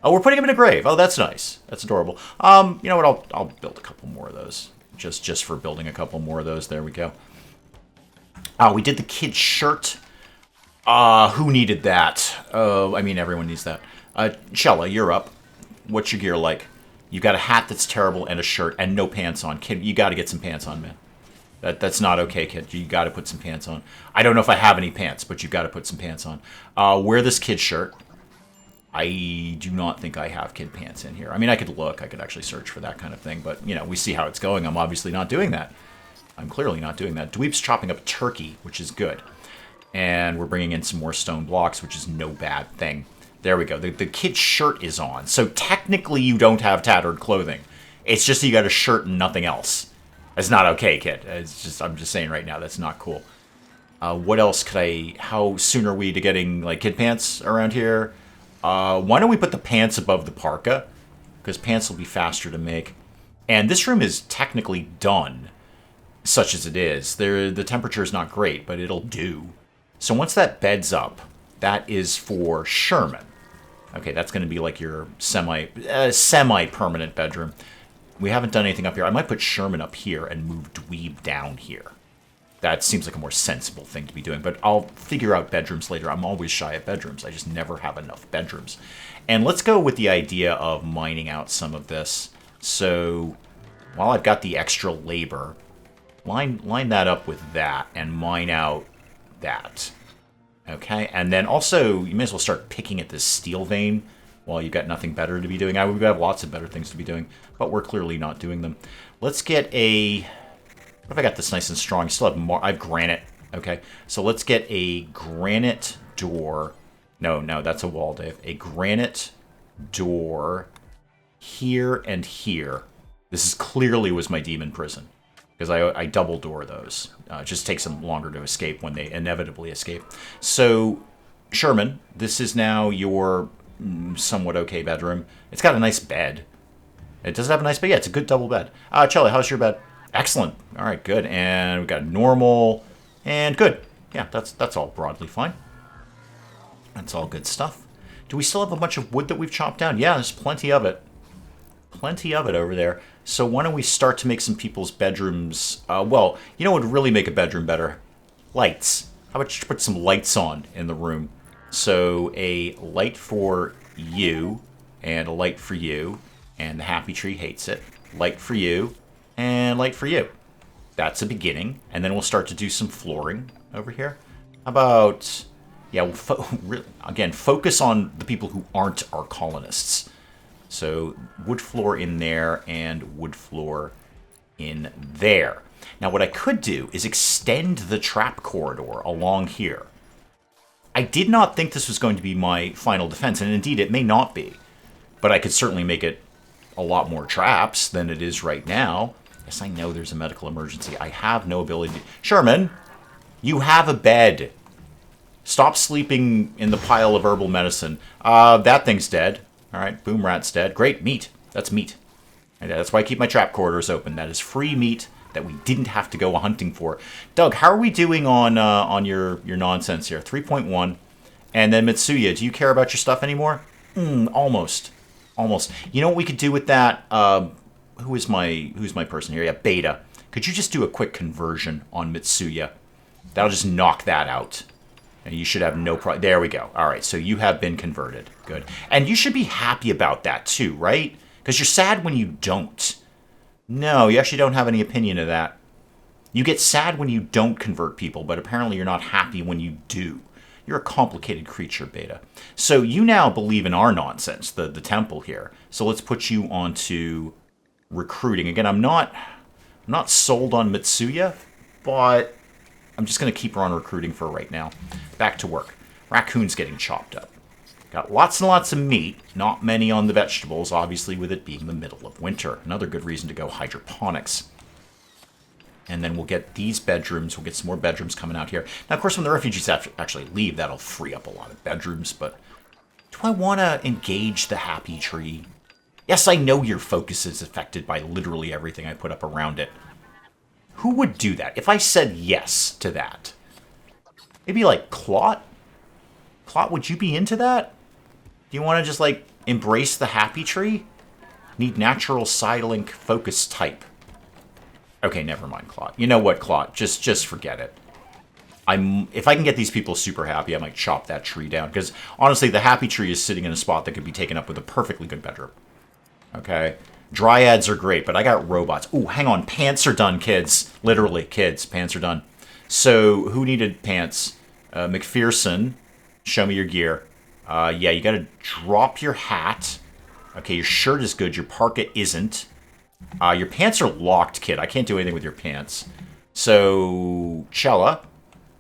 Oh, we're putting him in a grave. Oh, that's nice. That's adorable. You know what? I'll build a couple more of those. Just for building a couple more of those. There we go. We did the kid's shirt. Who needed that? I mean, everyone needs that. Chella, you're up. What's your gear like? You got a hat that's terrible and a shirt and no pants on. Kid, you got to get some pants on, man. That's not okay, kid. You got to put some pants on. I don't know if I have any pants, but you got to put some pants on. Wear this kid shirt. I do not think I have kid pants in here. I mean, I could look. I could actually search for that kind of thing. But, you know, we see how it's going. I'm obviously not doing that. I'm clearly not doing that. Dweeb's chopping up turkey, which is good. And we're bringing in some more stone blocks, which is no bad thing. There we go. The kid's shirt is on. So technically you don't have tattered clothing. It's just that you got a shirt and nothing else. That's not okay, kid. I'm just saying right now, that's not cool. What else could I... How soon are we to getting, like, kid pants around here? Why don't we put the pants above the parka? Because pants will be faster to make. And this room is technically done, such as it is. The temperature is not great, but it'll do. So once that bed's up, that is for Sherman. Okay, that's going to be like your semi-permanent bedroom. We haven't done anything up here. I might put Sherman up here and move Dweeb down here. That seems like a more sensible thing to be doing, but I'll figure out bedrooms later. I'm always shy of bedrooms. I just never have enough bedrooms. And let's go with the idea of mining out some of this. So while I've got the extra labor, line that up with that and mine out that. Okay, and then also you may as well start picking at this steel vein while you've got nothing better to be doing. We have lots of better things to be doing, but we're clearly not doing them. Let's get a... What if I got this nice and strong? Still have more. I have granite. Okay, so let's get a granite door. No, that's a wall, Dave. A granite door here and here. This is clearly was my demon prison because I double door those. It just takes them longer to escape when they inevitably escape. So, Sherman, this is now your somewhat okay bedroom. It's got a nice bed. It doesn't have a nice bed. Yeah, it's a good double bed. Charlie, how's your bed? Excellent. All right, good. And we've got normal and good. Yeah, that's all broadly fine. That's all good stuff. Do we still have a bunch of wood that we've chopped down? Yeah, there's plenty of it. Plenty of it over there. So why don't we start to make some people's bedrooms... well, you know what would really make a bedroom better? Lights. How about you put some lights on in the room? So a light for you, and a light for you, and the happy tree hates it. Light for you, and light for you. That's a beginning. And then we'll start to do some flooring over here. How about... Yeah, again, focus on the people who aren't our colonists. So wood floor in there and wood floor in there. Now what I could do is extend the trap corridor along here. I did not think this was going to be my final defense, and indeed it may not be. But I could certainly make it a lot more traps than it is right now. Yes, I know there's a medical emergency. I have no ability to... Sherman, you have a bed. Stop sleeping in the pile of herbal medicine. That thing's dead. All right, Boom Rat's dead. Great, meat. That's meat. And that's why I keep my trap corridors open. That is free meat that we didn't have to go hunting for. Doug, how are we doing on your nonsense here? 3.1. And then Mitsuya, do you care about your stuff anymore? Almost. Almost. You know what we could do with that? Who's my person here? Yeah, Beta. Could you just do a quick conversion on Mitsuya? That'll just knock that out. And you should have no problem. There we go. All right, so you have been converted. Good. And you should be happy about that too, right? Because you're sad when you don't. No, you actually don't have any opinion of that. You get sad when you don't convert people, but apparently you're not happy when you do. You're a complicated creature, Beta. So you now believe in our nonsense, the temple here. So let's put you onto recruiting. Again, I'm not sold on Mitsuya, but I'm just going to keep her on recruiting for right now. Back to work. Raccoon's getting chopped up. Got lots and lots of meat, not many on the vegetables, obviously with it being the middle of winter. Another good reason to go hydroponics. And then we'll get these bedrooms. We'll get some more bedrooms coming out here. Now, of course, when the refugees actually leave, that'll free up a lot of bedrooms. But do I want to engage the happy tree? Yes, I know your focus is affected by literally everything I put up around it. Who would do that? If I said yes to that. Maybe like Clot? Clot, would you be into that? Do you want to just like embrace the happy tree? Need natural side-link focus type. Okay, never mind, Clot. You know what, Clot? Just forget it. If I can get these people super happy, I might chop that tree down. Because, honestly, the happy tree is sitting in a spot that could be taken up with a perfectly good bedroom. Okay? Dryads are great, but I got robots. Ooh, hang on. Pants are done, kids. Literally, kids. Pants are done. So, who needed pants? McPherson, show me your gear. Yeah, you gotta drop your hat. Okay, your shirt is good. Your parka isn't. Your pants are locked, kid. I can't do anything with your pants. So, Chella.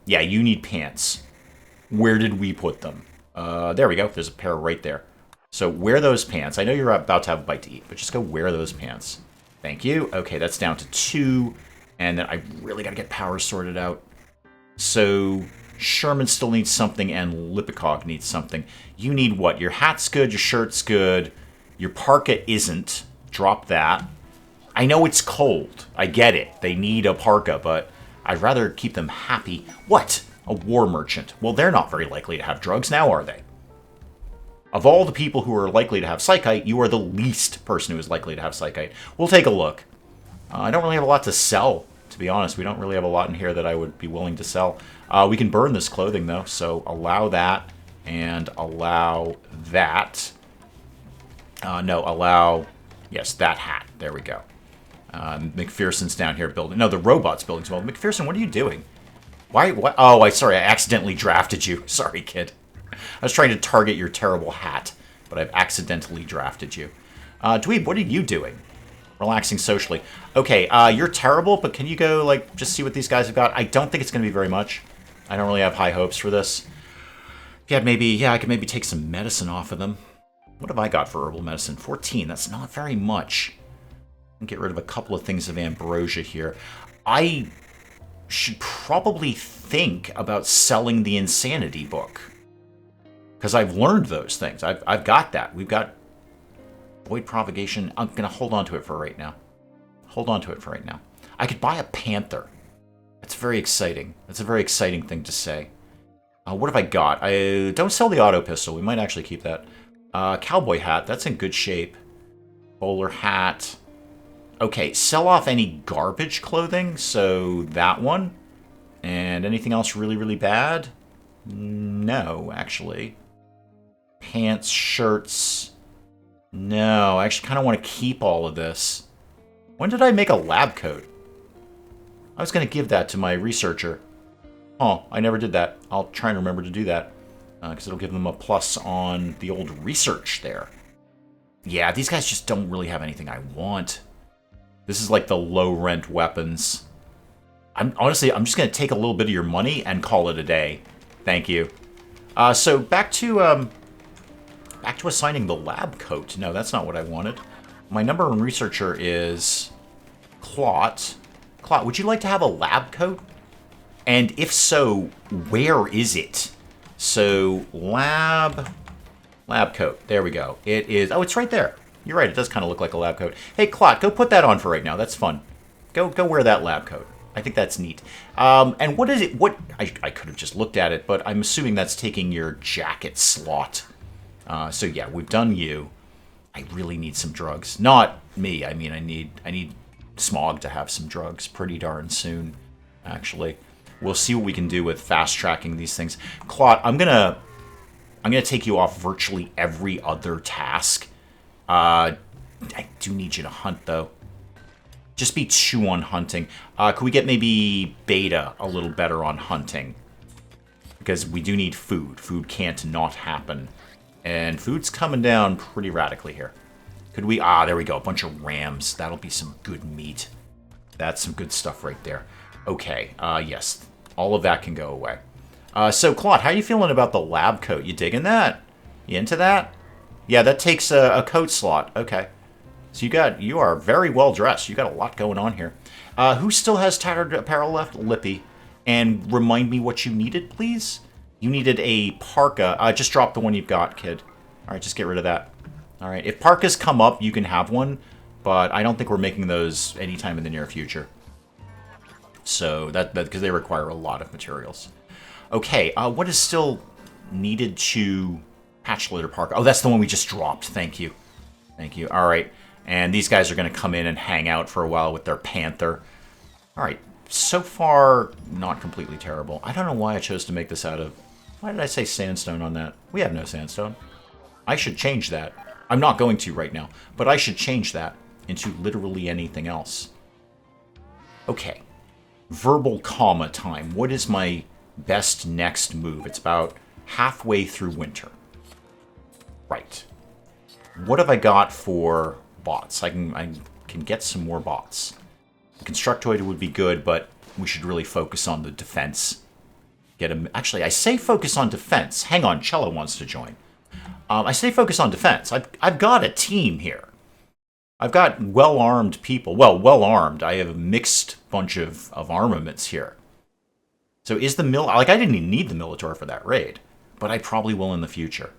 Yeah, you need pants. Where did we put them? There we go. There's a pair right there. So wear those pants. I know you're about to have a bite to eat, but just go wear those pants. Thank you. Okay, that's down to 2. And then I really got to get power sorted out. So Sherman still needs something, and Lipikov needs something. You need what? Your hat's good, your shirt's good. Your parka isn't. Drop that. I know it's cold. I get it. They need a parka, but I'd rather keep them happy. What? A war merchant. Well, they're not very likely to have drugs now, are they? Of all the people who are likely to have psychite, you are the least person who is likely to have psychite. We'll take a look. I don't really have a lot to sell, to be honest. We don't really have a lot in here that I would be willing to sell. We can burn this clothing, though, so allow that and allow that. No, allow... Yes, that hat. There we go. McPherson's down here building... No, the robot's building as well. McPherson, what are you doing? Why? What? Oh, sorry, I accidentally drafted you. Sorry, kid. I was trying to target your terrible hat, but I've accidentally drafted you. Dweeb, what are you doing? Relaxing socially. Okay, you're terrible, but can you go, like, just see what these guys have got? I don't think it's going to be very much. I don't really have high hopes for this. Yeah, maybe, yeah, I could maybe take some medicine off of them. What have I got for herbal medicine? 14, that's not very much. I'll get rid of a couple of things of ambrosia here. I should probably think about selling the insanity book. Because I've learned those things. I've got that. We've got void propagation. I'm going to hold on to it for right now. Hold on to it for right now. I could buy a panther. That's very exciting. That's a very exciting thing to say. What have I got? Don't sell the auto pistol. We might actually keep that. Cowboy hat. That's in good shape. Bowler hat. Okay, sell off any garbage clothing. So that one. And anything else really, really bad? No, actually. Pants, shirts. No, I actually kind of want to keep all of this. When did I make a lab coat? I was going to give that to my researcher. Oh, I never did that. I'll try and remember to do that. Because it'll give them a plus on the old research there. Yeah, these guys just don't really have anything I want. This is like the low-rent weapons. Honestly, I'm just going to take a little bit of your money and call it a day. Thank you. So back to assigning the lab coat. No, that's not what I wanted. My number one researcher is Clot. Clot, would you like to have a lab coat? And if so, where is it? So lab coat. There we go. It is. Oh, it's right there. You're right. It does kind of look like a lab coat. Hey, Clot, go put that on for right now. That's fun. Go wear that lab coat. I think that's neat. And what is it? I could have just looked at it, but I'm assuming that's taking your jacket slot. So yeah, we've done you. I really need some drugs. Not me. I mean, I need Smog to have some drugs pretty darn soon. Actually, we'll see what we can do with fast tracking these things. Clot, I'm gonna take you off virtually every other task. I do need you to hunt though. Just be 2 on hunting. Could we get maybe Beta a little better on hunting? Because we do need food. Food can't not happen. And food's coming down pretty radically here. Could we... there we go. A bunch of rams. That'll be some good meat. That's some good stuff right there. Okay. Yes. All of that can go away. So, Claude, how are you feeling about the lab coat? You digging that? You into that? Yeah, that takes a coat slot. Okay. So you are very well dressed. You got a lot going on here. Who still has tattered apparel left? Lippy. And remind me what you needed, please. You needed a parka. Just drop the one you've got, kid. All right, just get rid of that. All right, if parkas come up, you can have one, but I don't think we're making those anytime in the near future. So that because they require a lot of materials. Okay, what is still needed to patch litter parka? Oh, that's the one we just dropped. Thank you. Thank you. All right. And these guys are going to come in and hang out for a while with their panther. All right. so far, not completely terrible. I don't know why I chose to make this out of... Why did I say sandstone on that? We have no sandstone. I should change that. I'm not going to right now, but I should change that into literally anything else. Okay. Verbal comma time. What is my best next move? It's about halfway through winter. Right. What have I got for bots? I can get some more bots. The constructoid would be good, but we should really focus on the defense. Get him. Actually, I say focus on defense. Hang on, Cello wants to join. I say focus on defense. I've got a team here. I've got well-armed people. Well, well-armed. I have a mixed bunch of armaments here. So is the I didn't even need the Militor for that raid, but I probably will in the future.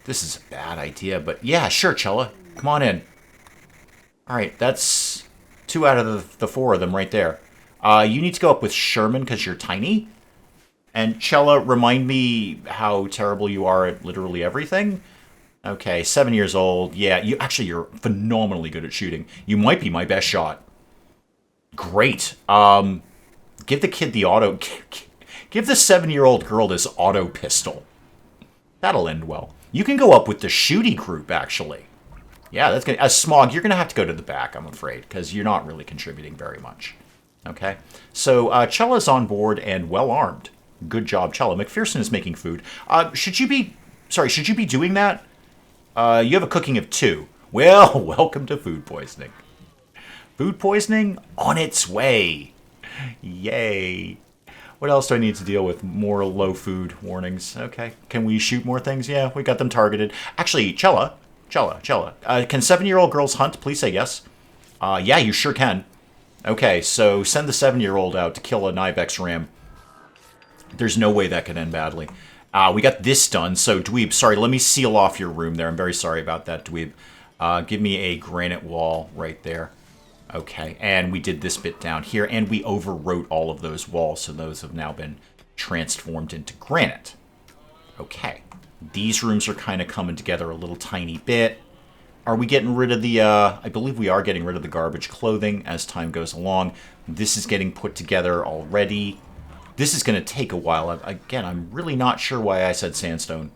This is a bad idea, but yeah, sure, Chella. Come on in. Alright, that's 2 out of the 4 of them right there. You need to go up with Sherman because you're tiny. And Chella, remind me how terrible you are at literally everything. Okay, 7 years old. Yeah, you're phenomenally good at shooting. You might be my best shot. Great. Give the kid the auto... Give the 7-year-old girl this auto pistol. That'll end well. You can go up with the shooty group, actually. Yeah, that's gonna... Smog, you're going to have to go to the back, I'm afraid, because you're not really contributing very much. Okay? So, Chella's on board and well-armed. Good job, Chella. McPherson is making food. Should you be doing that? You have a cooking of 2. Well, welcome to food poisoning. Food poisoning on its way. Yay. What else do I need to deal with? More low food warnings. Okay. Can we shoot more things? Yeah, we got them targeted. Actually, Chella. Can 7-year-old girls hunt? Please say yes. Yeah, you sure can. Okay, so send the 7-year-old out to kill an Ibex ram. There's no way that could end badly. We got this done. So, Dweeb, sorry, let me seal off your room there. I'm very sorry about that, Dweeb. Give me a granite wall right there. Okay, and we did this bit down here, and we overwrote all of those walls, so those have now been transformed into granite. Okay, these rooms are kind of coming together a little tiny bit. Are we getting rid of the, I believe we are getting rid of the garbage clothing as time goes along. This is getting put together already. This is going to take a while. Again, I'm really not sure why I said sandstone.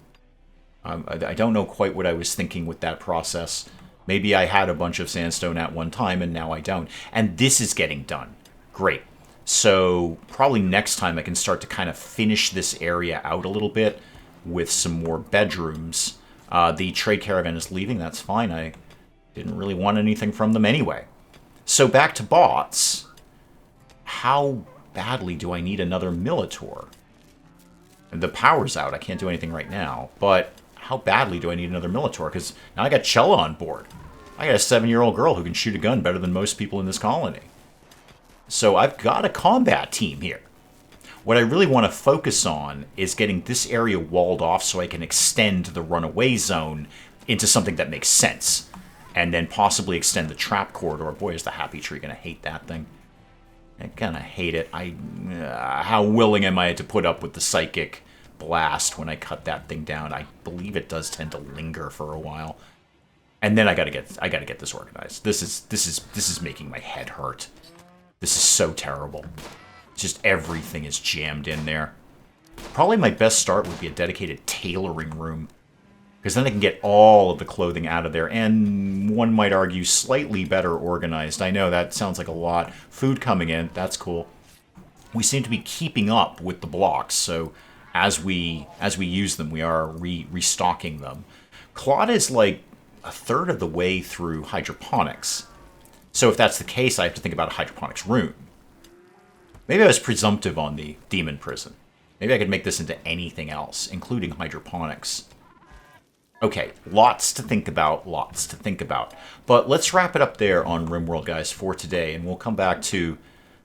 I don't know quite what I was thinking with that process. Maybe I had a bunch of sandstone at one time, and now I don't. And this is getting done. Great. So probably next time I can start to kind of finish this area out a little bit with some more bedrooms. The trade caravan is leaving. That's fine. I didn't really want anything from them anyway. So back to bots. How badly do I need another Militor? The power's out. I can't do anything right now. But how badly do I need another Militor? Because now I got Chella on board. I got a 7-year-old girl who can shoot a gun better than most people in this colony. So I've got a combat team here. What I really want to focus on is getting this area walled off so I can extend the runaway zone into something that makes sense. And then possibly extend the trap corridor. Boy, is the Happy Tree going to hate that thing. I kind of hate it. How willing am I to put up with the psychic blast when I cut that thing down? I believe it does tend to linger for a while. And then I gotta get this organized. This is making my head hurt. This is so terrible. Just everything is jammed in there. Probably my best start would be a dedicated tailoring room. Because then I can get all of the clothing out of there. And one might argue slightly better organized. I know that sounds like a lot. Food coming in. That's cool. We seem to be keeping up with the blocks. So as we use them, we are restocking them. Claude is like a third of the way through hydroponics. So if that's the case, I have to think about a hydroponics room. Maybe I was presumptive on the demon prison. Maybe I could make this into anything else, including hydroponics. Okay, lots to think about, lots to think about. But let's wrap it up there on RimWorld, guys, for today, and we'll come back to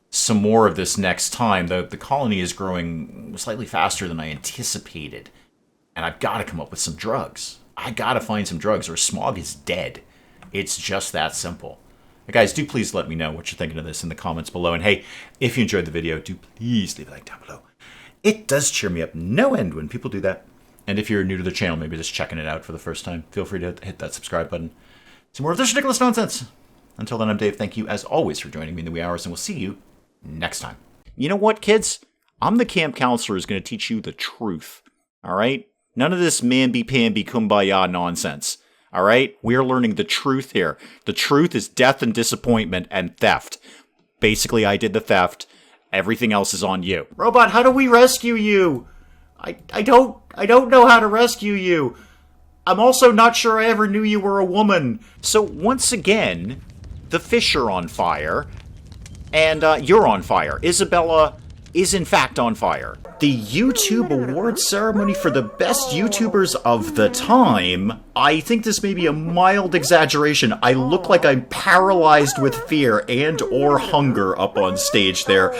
some more of this next time. The colony is growing slightly faster than I anticipated, and I've got to come up with some drugs. I got to find some drugs, or Smog is dead. It's just that simple. Guys, do please let me know what you're thinking of this in the comments below. And hey, if you enjoyed the video, do please leave a like down below. It does cheer me up no end when people do that. And if you're new to the channel, maybe just checking it out for the first time, feel free to hit that subscribe button. Some more of this ridiculous nonsense. Until then, I'm Dave. Thank you, as always, for joining me in the wee hours, and we'll see you next time. You know what, kids? I'm the camp counselor who's going to teach you the truth. All right? None of this mamby-pamby kumbaya nonsense. All right? We're learning the truth here. The truth is death and disappointment and theft. Basically, I did the theft. Everything else is on you. Robot, how do we rescue you? I don't know how to rescue you. I'm also not sure I ever knew you were a woman. So once again, the fish are on fire, and you're on fire. Isabella is in fact on fire. The YouTube award ceremony for the best YouTubers of the time. I think this may be a mild exaggeration. I look like I'm paralyzed with fear and or hunger up on stage there.